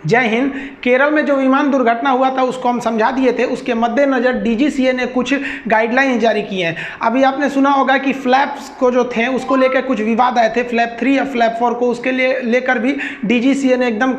जय हिंद। केरल में जो विमान दुर्घटना हुआ था उसको हम समझा दिए थे, उसके मद्देनज़र डीजीसीए ने कुछ गाइडलाइन जारी की हैं। अभी आपने सुना होगा कि फ्लैप्स को जो थे उसको लेकर कुछ विवाद आए थे, फ्लैप 3 या फ्लैप 4 को, उसके लिए लेकर भी डीजीसीए ने एकदम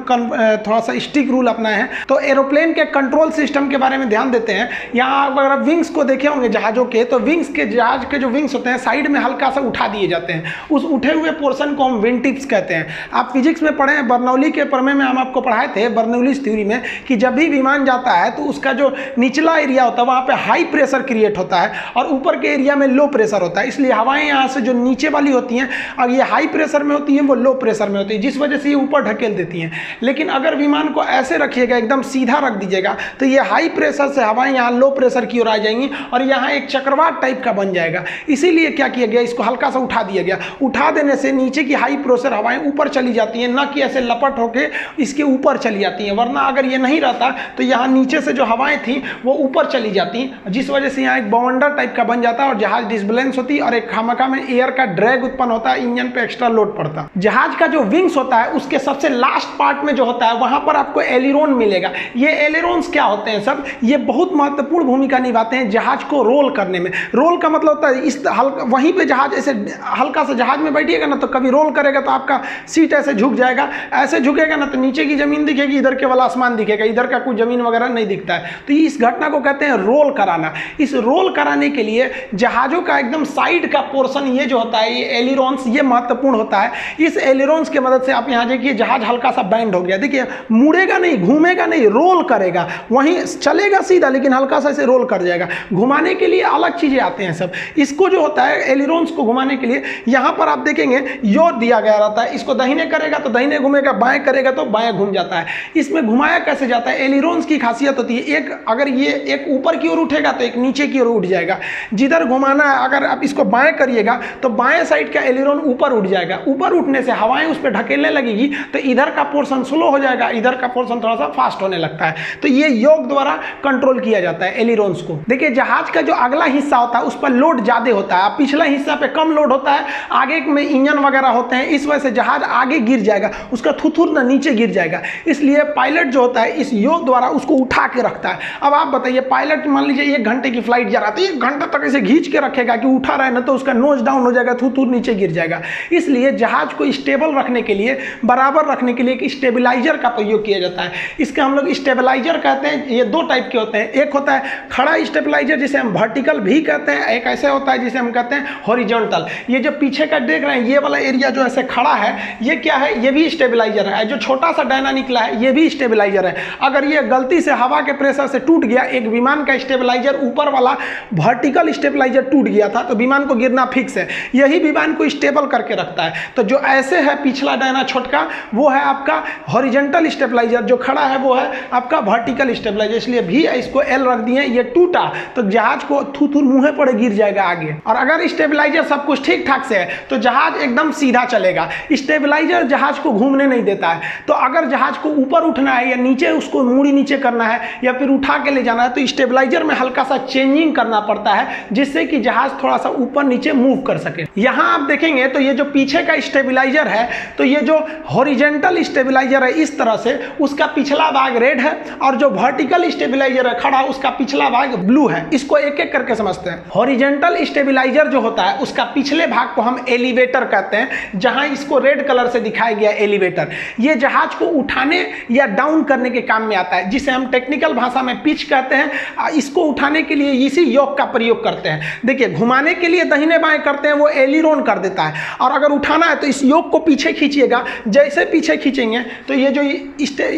थोड़ा सा स्ट्रिक्ट रूल अपनाए हैं। तो एरोप्लेन के कंट्रोल सिस्टम के बारे में ध्यान देते हैं। यहाँ अगर आप विंग्स को देखे होंगे जहाज़ों के, तो विंग्स के जहाज के जो विंग्स होते हैं साइड में हल्का सा उठा दिए जाते हैं। उस उठे हुए पोर्शन को हम विंग टिप्स कहते हैं। आप फिजिक्स में पढ़े हैं, बर्नौली के प्रमेय में हम आपको पढ़ाए थे, बर्नौलीज थ्योरी में, कि जब भी विमान जाता है तो उसका जो निचला एरिया होता है वहाँ पे हाई प्रेशर क्रिएट होता है और ऊपर के एरिया में लो प्रेशर होता है। इसलिए हवाएं यहाँ से जो नीचे वाली होती हैं, और ये हाई प्रेशर में होती हैं, वो लो प्रेशर में होती है, जिस वजह से ये ऊपर ढकेल देती हैं। लेकिन अगर विमान को ऐसे रखिएगा, एकदम सीधा रख दीजिएगा, तो ये हाई प्रेशर से हवाएं यहाँ लो प्रेशर की ओर आ जाएंगी और यहाँ एक चक्रवात टाइप का बन जाएगा। इसीलिए क्या किया गया, इसको हल्का सा उठा दिया गया। उठा देने से नीचे की हाई प्रेशर हवाएं ऊपर चली जाती हैं, न कि ऐसे लपट होके इसके ऊपर चली जाती हैं। वरना अगर ये नहीं रहता तो यहाँ नीचे से जो हवाएं थी वो ऊपर चली जाती, जिस वजह से यहाँ एक बवंडर टाइप का बन जाता और जहाज डिसबैलेंस होती और एक खामखा में एयर का ड्रैग उत्पन्न होता है, इंजन पे एक्स्ट्रा लोड पड़ता। जहाज का जो विंग्स होता है उसके सबसे लास्ट पार्ट में जो होता है वहां पर आपको एलिरोन मिलेगा। ये एलिरोन्स क्या होते हैं सब, ये बहुत महत्वपूर्ण भूमिका निभाते हैं जहाज को रोल करने में। रोल का मतलब होता है इस वहीं पे जहाज ऐसे हल्का सा जहाज में बैठिएगा ना तो कभी रोल करेगा तो आपका सीट ऐसे झुक जाएगा, ऐसे झुकेगा ना तो नीचे की जमीन दिखेगी, इधर के वाला आसमान दिखेगा, इधर का कोई जमीन वगैरह नहीं दिखता है। तो इस घटना को कहते हैं रोल कराना। इस रोल कराने के लिए जहाजों का एकदम साइड का पोर्शन ये जो होता है, ये एलिरोन्स, ये महत्वपूर्ण होता है। इस एलिरोन्स की मदद से आप यहाँ देखिए जहाज हल्का सा बैंड हो गया, देखिए मुड़ेगा नहीं, घूमेगा नहीं, रोल करेगा, वहीं चलेगा सीधा लेकिन हल्का सा इसे रोल कर जाएगा। घुमाने के लिए अलग चीजें आते हैं सब। इसको जो होता है एलिरोन्स को घुमाने के लिए यहाँ पर आप देखेंगे यो दिया गया रहता है। इसको दाहिने करेगा तो दाहिने घूमेगा, बाएं करेगा तो बाएं घूम जाता है। इसमें घुमाया कैसे जाता है, एलिरोन्स की खासियत होती है, एक अगर ये एक ऊपर की ओर उठेगा तो एक नीचे की ओर उठ जाएगा। जिधर घुमाना है अगर आप इसको बाएं करिएगा तो बाएं साइड का एलिरोन ऊपर उठ जाएगा। ऊपर उठने से हवाएं उस पर ढकेलने लगेगी तो इधर का पोर्शन स्लो हो जाएगा, इधर का पोर्शन थोड़ा सा फास्ट होने लगता है। तो ये योग द्वारा कंट्रोल किया जाता है एलिरोन्स को। देखिए जहाज का जो अगला हिस्सा होता है उस पर लोड ज्यादा होता है, पिछला हिस्सा पे कम लोड होता है, आगे में इंजन वगैरह होते हैं, इस वजह से जहाज आगे गिर जाएगा, उसका थुथुर ना नीचे गिर जाएगा। इसलिए पायलट जो होता है इस योग द्वारा उसको उठा के रखता है। अब आप बताइए, पायलट मान लीजिए 1 घंटे की फ्लाइट जा रहा है, 1 घंटा तक इसे खींच के रखेगा कि उठा रहा है ना तो उसका नोज डाउन हो जाएगा, थुथुर नीचे गिर जाएगा। इसलिए जहाज को स्टेबल रखने के लिए, बराबर रखने के लिए एक स्टेबलाइजर का प्रयोग किया जाता है। इसका हम लोग स्टेबलाइजर कहते हैं। ये 2 टाइप के होते हैं, एक होता है खड़ा स्टेबलाइजर जिसे हम वर्टिकल भी कहते हैं, एक ऐसे होता है जिसे हम कहते हैं हॉरिजॉन्टल। ये जो पीछे का देख रहे हैं ये वाला एरिया जो ऐसे खड़ा है, ये क्या है, ये भी स्टेबलाइजर है। जो छोटा सा डायना निकला है ये भी स्टेबलाइजर है। अगर ये गलती से हवा के प्रेशर से टूट गया, एक विमान का स्टेबलाइजर ऊपर वाला वर्टिकल स्टेबलाइजर टूट गया था तो विमान को गिरना फिक्स है, यही विमान को स्टेबल करके रखता है। तो जो ऐसे है पिछला डायना छोटका, वो है आपका हॉरिजॉन्टल स्टेबलाइजर, जो खड़ा है वो है आपका वर्टिकल स्टेबलाइजर। इसलिए भी इसको एल रख दिए। ये टूटा तो जहाज को थुथुर मुंह पर गिर जाएगा आगे। और अगर स्टेबलाइजर सब कुछ ठीक ठाक से है तो जहाज एकदम सीधा चलेगा। स्टेबलाइजर जहाज को घूमने नहीं देता है। तो अगर जहाज को ऊपर उठना है या नीचे उसको मूड़ी नीचे करना है या फिर उठा के ले जाना है तो स्टेबलाइजर में हल्का सा चेंजिंग करना पड़ता है, जिससे कि जहाज थोड़ा सा ऊपर नीचे मूव कर सके। यहां आप देखेंगे तो ये जो पीछे का स्टेबलाइजर है, तो ये जो हॉरिजॉन्टल स्टेबलाइजर है इस तरह से, उसका पिछला भाग रेड है और जो वर्टिकल स्टेबलाइजर है खड़ा, उसका पिछला भाग ब्लू है। इसको एक एक करके समझते हैं। हॉरिजॉन्टल स्टेबलाइजर जो होता है उसका पिछले भाग को हम एलिवेटर कहते हैं, जहां इसको रेड कलर से दिखाया गया एलिवेटर। ये जहाज को उठाने या डाउन करने के काम में आता है, जिसे हम टेक्निकल भाषा में पिच कहते हैं। इसको उठाने के लिए इसी योग का प्रयोग करते हैं। देखिए घुमाने के लिए दाहिने बाएं करते हैं, वो एलिरोन कर देता है। और अगर उठाना है तो इस योग को पीछे खींचिएगा, जैसे पीछे खींचेंगे तो ये जो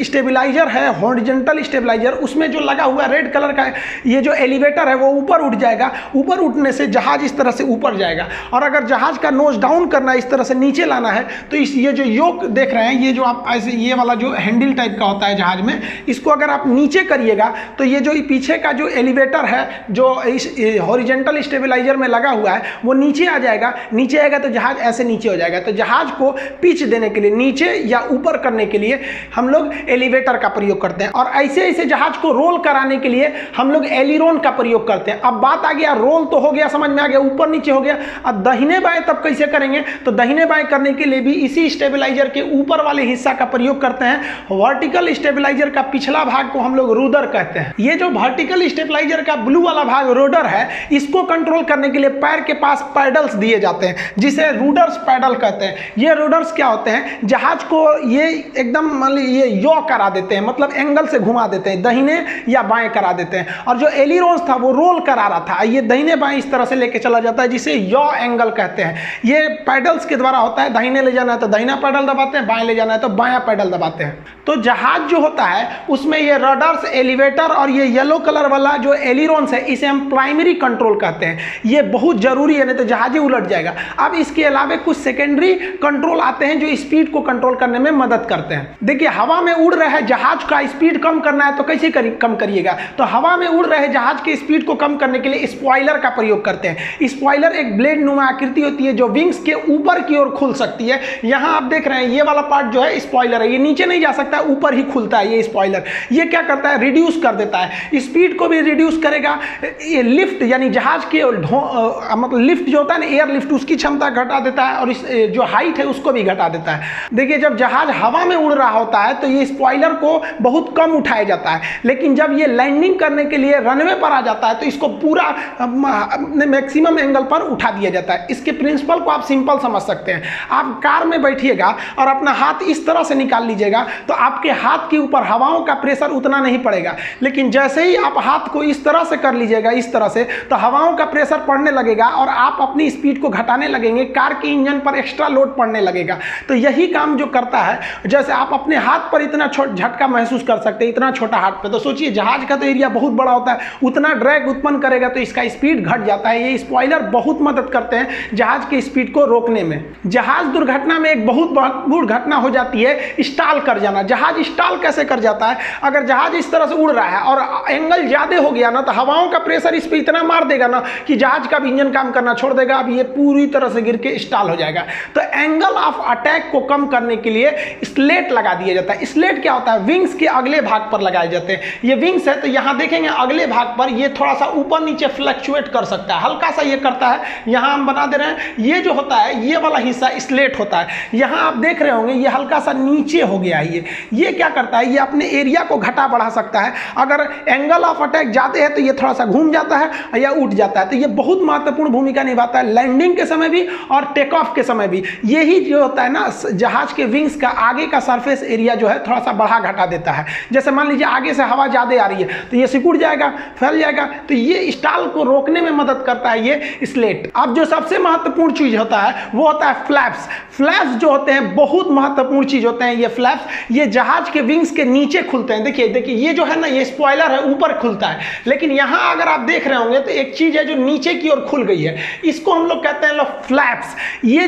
स्टेबलाइजर है, हॉरिजॉन्टल स्टेबलाइजर, उसमें जो लगा हुआ रेड कलर का ये जो एलिवेटर है वो ऊपर उठ जाएगा। ऊपर उठने से जहाज इस तरह से ऊपर जाएगा। और अगर जहाज का नोज डाउन करना है, इस तरह से नीचे लाना है, तो इस ये जो योग देख रहे हैं, ये जो आप ऐसे ये वाला जो हैंडल टाइप का होता है जहाज में, इसको अगर आप नीचे करिएगा तो ये जो पीछे का जो एलिवेटर है जो इस हॉरिजॉन्टल स्टेबलाइजर में लगा हुआ है वो नीचे आ जाएगा। नीचे आएगा तो जहाज ऐसे नीचे हो जाएगा। तो जहाज को पिच देने के लिए, नीचे या ऊपर करने के लिए हम लोग एलिवेटर का प्रयोग करते हैं। और ऐसे ऐसे जहाज को रोल कराने के लिए हम लोग एलिरोन का प्रयोग करते हैं। अब बात आ गया, रोल तो हो गया, समझ में आ गया, ऊपर नीचे हो गया। अब दाहिने बाएं तब कैसे करेंगे, तो दाहिने बाएं करने के लिए भी इसी स्टेबलाइजर के ऊपर वाले हिस्सा का प्रयोग करते हैं वर्टिकल स्टेबलाइजर का पिछला भाग को हम लोग रूडर कहते हैं। ये जो वर्टिकल स्टेबलाइजर का ब्लू वाला भाग रोडर है, इसको कंट्रोल करने के लिए पैर के पास पैडल्स दिए जाते हैं, जिसे रूडर्स पैडल कहते हैं। ये रूडर्स क्या होते हैं, जहाज को ये एकदम मान लीजिए यॉ करा देते हैं, मतलब एंगल से घुमा देते हैं, दाहिने या बाएं करा देते हैं। और जो एलिरोन्स था वो रोल करा रहा था, ये दाहिने बाएं इस तरह से लेके चला जाता है, जिसे यॉ एंगल कहते हैं। ये पैडल्स के द्वारा होता है, दाहिने ले जाना है तो दाहिना पैडल दबाते हैं, बाएं ले जाना है तो बायां पैडल दबाते हैं। तो जहाज जो होता है उसमें ये रडर्स, एलिवेटर और ये येलो कलर वाला जो एलिरोन्स है, इसे हम प्राइमरी कंट्रोल कहते हैं। ये बहुत जरूरी है, नहीं तो जहाज ही उलट जाएगा। अब इसके अलावा कुछ सेकेंडरी कंट्रोल आते हैं जो स्पीड को कंट्रोल करने में मदद करते हैं। देखिए, हवा में उड़ रहे जहाज का स्पीड कम करना है तो कैसे कम करिएगा, तो हवा में उड़ रहे जहाज के स्पीड को कम करने के लिए स्पॉइलर का प्रयोग करते हैं। स्पॉइलर एक ब्लेड नुमा आकृति होती है जो विंग्स के ऊपर की ओर खुल सकती है। यहाँ आप देख रहे हैं ये वाला पार्ट जो है स्पॉइलर है, ये नीचे नहीं जा सकता, ऊपर ही खुलता है। ये स्पॉइलर ये क्या करता है, रिड्यूस कर देता है, स्पीड को भी रिड्यूस करेगा। ये लिफ्ट यानी जहाज के मतलब लिफ्ट जो होता है ना, एयर लिफ्ट, उसकी क्षमता घटा देता है और इस जो हाइट है उसको भी घटा देता है। देखिए, जब जहाज हवा में उड़ रहा होता है तो ये स्पॉइलर को बहुत कम उठाया जाता है, लेकिन जब ये लैंडिंग करने के लिए रनवे पर आ जाता है तो इसको पूरा मैक्सिमम एंगल पर उठा दिया जाता है। इसके प्रिंसिपल को आप सिंपल समझ सकते हैं। आप कार में बैठिएगा और अपना हाथ इस तरह से निकाल लीजिएगा तो आपके हाथ के ऊपर हवाओं का प्रेशर उतना नहीं पड़ेगा, लेकिन जैसे ही आप हाथ को इस तरह से कर लीजिएगा, इस तरह से, तो हवाओं का प्रेशर पड़ने लगेगा और आप अपनी स्पीड को घटाने लगेंगे, कार के इंजन पर एक्स्ट्रा लोड पड़ने लगेगा। तो यही काम जो करता है, जैसे आप अपने हाथ पर इतना झटका महसूस कर सकते हैं, इतना छोटा हाथ पे, तो सोचिए जहाज का तो एरिया बहुत बड़ा होता है, उतना ड्रैग उत्पन्न करेगा तो इसका स्पीड घट जाता है। ये स्पॉइलर बहुत मदद करते हैं जहाज की स्पीड को रोकने में। जहाज दुर्घटना में एक बहुत बड़ी घटना हो जाती है, स्टॉल कर जाना। जहाज स्टॉल कैसे कर जाता है, अगर जहाज इस तरह से उड़ रहा है और एंगल ज्यादा हो गया ना, तो हवाओं का प्रेशर इस पर इतना मार देगा ना कि जहाज का भी इंजन काम करना छोड़ देगा। अब ये पूरी तरह से गिर के स्टॉल हो जाएगा। तो एंगल ऑफ अटैक को कम करने के लिए स्लेट लगा दिया जाता है। स्लेट क्या होता है, विंग्स के अगले भाग पर लगाए जाते हैं। ये विंग्स है तो यहाँ देखेंगे अगले भाग पर ये थोड़ा सा ऊपर नीचे फ्लक्चुएट कर सकता है, हल्का सा ये करता है। यहाँ हम बना दे रहे हैं, ये जो होता है ये वाला हिस्सा स्लेट होता है। यहाँ आप देख रहे होंगे ये हल्का सा नीचे हो गया है। ये क्या करता है, ये अपने एरिया को घटा बढ़ा सकता है। अगर एंगल ऑफ अटैक जाते हैं तो ये थोड़ा सा घूम जाता है या उठ जाता है। तो ये बहुत महत्वपूर्ण भूमिका निभाता है लैंडिंग के समय भी और टेक ऑफ के समय भी। यही जो होता है ना, जहाज के विंग्स का आगे का सरफेस एरिया जो है थोड़ा सा बढ़ा घटा देता है। जैसे मान लीजिए आगे से हवा ज़्यादा आ रही है तो ये सिकुड़ जाएगा, फैल जाएगा, तो ये स्टॉल को रोकने में मदद करता है ये स्लेट। अब जो सबसे महत्वपूर्ण चीज होता है वो होता है फ्लैप्स। फ्लैप्स जो होते हैं बहुत महत्वपूर्ण चीज होते हैं। ये फ्लैप्स ये जहाज के विंग्स के नीचे खुलते हैं। देखिए देखिए ये जो है ना, ये स्पॉइलर है, ऊपर खुलता है, लेकिन यहाँ अगर आप देख रहे होंगे तो एक चीज है जो नीचे की ओर खुल गई है, इसको हम लोग कहते हैं फ्लैप्स। ये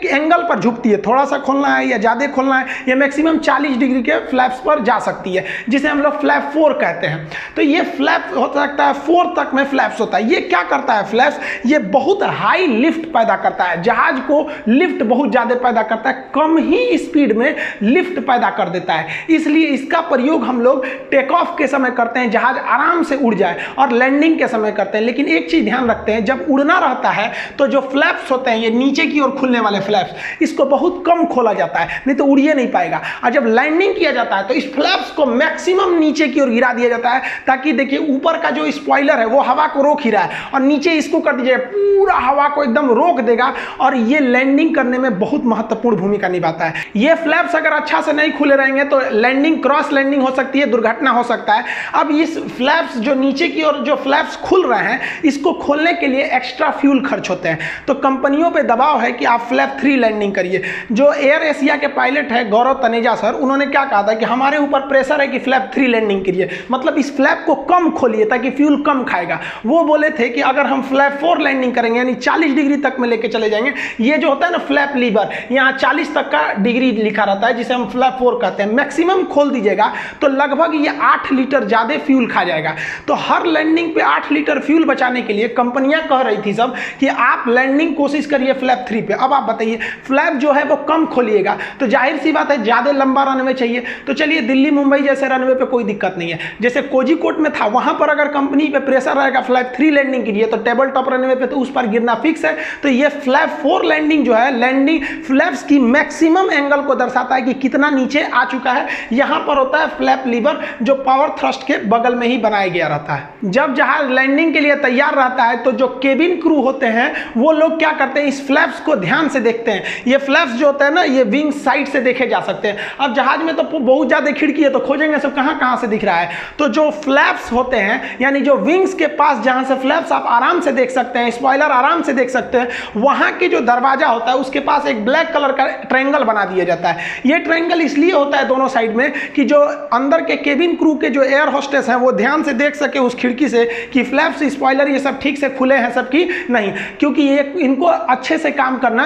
एंगल पर झुकती है, थोड़ा सा खोलना है या ज्यादा खोलना है, ये मैक्सिमम 40 डिग्री के फ्लैप्स पर जा सकती है, जिसे हम लोग फ्लैप 4 कहते हैं। तो ये फ्लैप हो सकता है 4 तक में फ्लैप्स होता है। ये क्या करता है फ्लैप्स, ये बहुत हाई लिफ्ट पैदा करता है, जहाज को लिफ्ट बहुत ज्यादा पैदा करता है, कम ही स्पीड में लिफ्ट पैदा कर देता है। इसलिए इसका प्रयोग हम लोग टेक ऑफ के समय करते हैं, जहाज आराम से उड़ जाए, और लैंडिंग के समय करते हैं। लेकिन एक चीज ध्यान रखते हैं, जब उड़ना रहता है तो जो फ्लैप्स होते हैं, ये नीचे की ओर खुलने वाले फ्लैप्स, इसको बहुत कम खोला जाता है, नहीं तो उड़िए नहीं पाएगा। और जब लैंडिंग किया जाता है तो इस फ्लैप्स को मैक्सिमम नीचे की ओर गिरा दिया जाता है, ताकि देखिए ऊपर का जो स्पॉइलर है वो हवा को रोक ही रहा है, और नीचे इसको कर दीजिए पूरा हवा को एकदम रोक देगा, और ये लैंडिंग करने में बहुत महत्वपूर्ण भूमिका निभाता है। ये फ्लैप्स अगर अच्छा से नहीं खुले रहेंगे तो लैंडिंग, क्रॉस लैंडिंग हो सकती है, दुर्घटना हो सकता है। अब इस फ्लैप्स जो नीचे की ओर जो फ्लैप्स खुल रहे हैं, इसको खोलने के लिए एक्स्ट्रा फ्यूल खर्च होते हैं। तो कंपनियों पे दबाव है कि आप फ्लैप 3 लैंडिंग करिए। जो एयर एशिया के पायलट है गौरव तनेजा सर, उन्होंने क्या कहा था कि हमारे ऊपर प्रेशर है कि फ्लैप 3 लैंडिंग करिए, मतलब इस फ्लैप को कम खोलिए ताकि फ्यूल कम खाएगा। वो बोले थे कि अगर हम फ्लैप 4 लैंडिंग करेंगे, यानी 40 डिग्री तक में लेके चले जाएंगे, ये जो होता है ना फ्लैप लीवर, यहाँ 40 तक का डिग्री लिखा रहता है, जिसे हम फ्लैप 4 कहते हैं, मैक्सिमम खोल दीजिएगा तो लगभग ये 8 लीटर ज्यादा फ्यूल खा जाएगा। तो हर लैंडिंग पे 8 लीटर फ्यूल बचाने के लिए कंपनियां कह रही थी सब कि आप लैंडिंग कोशिश करिए फ्लैप 3 पे। अब आप बताइए, फ्लैप जो है वो कम खोलिएगा तो जाहिर सी बात है ज्यादा लंबा रनवे चाहिए। तो चलिए दिल्ली मुंबई जैसे रनवे पे कोई दिक्कत नहीं है, जैसे कोझिकोड में था, वहां पर अगर कंपनी पे प्रेशर रहेगा फ्लैप 3 लैंडिंग के लिए तो टेबल टॉप रनवे पे तो उस पर गिरना फिक्स है। तो ये फ्लैप 4 लैंडिंग जो है, लैंडिंग फ्लैप्स की मैक्सिमम एंगल को दर्शाता है कि कितना नीचे आ चुका है। यहाँ पर होता है फ्लैप लीवर जो पावर थ्रस्ट के बगल में ही बनाया गया रहता है। जब जहाज लैंडिंग के लिए तैयार रहता है तो जो केबिन क्रू होते हैं वो लोग क्या करते हैं, इस फ्लैप्स को ध्यान से देखते हैं। ये फ्लैप्स जो होते हैं ना, ये विंग साइड से देखे जा सकते हैं। अब जहाज में तो बहुत ज्यादा खिड़की है, तो खोजेंगे सब कहां कहां से दिख रहा है। तो जो फ्लैप्स होते हैं यानी जो विंग्स के पास जहां से फ्लैप्स आप आराम से देख सकते हैं, स्पॉइलर आराम से देख सकते हैं, वहां के जो दरवाजा होता है उसके पास एक ब्लैक कलर का ट्रायंगल बना दिया जाता है। ये ट्रायंगल इसलिए होता है दोनों साइड में कि जो अंदर के केबिन क्रू के जो एयर होस्टेस हैं वो ध्यान से देख सके उस खिड़की से कि फ्लैप्स, स्पॉइलर ये सब ठीक से खुले हैं सब की नहीं, क्योंकि ये इनको अच्छे से काम करना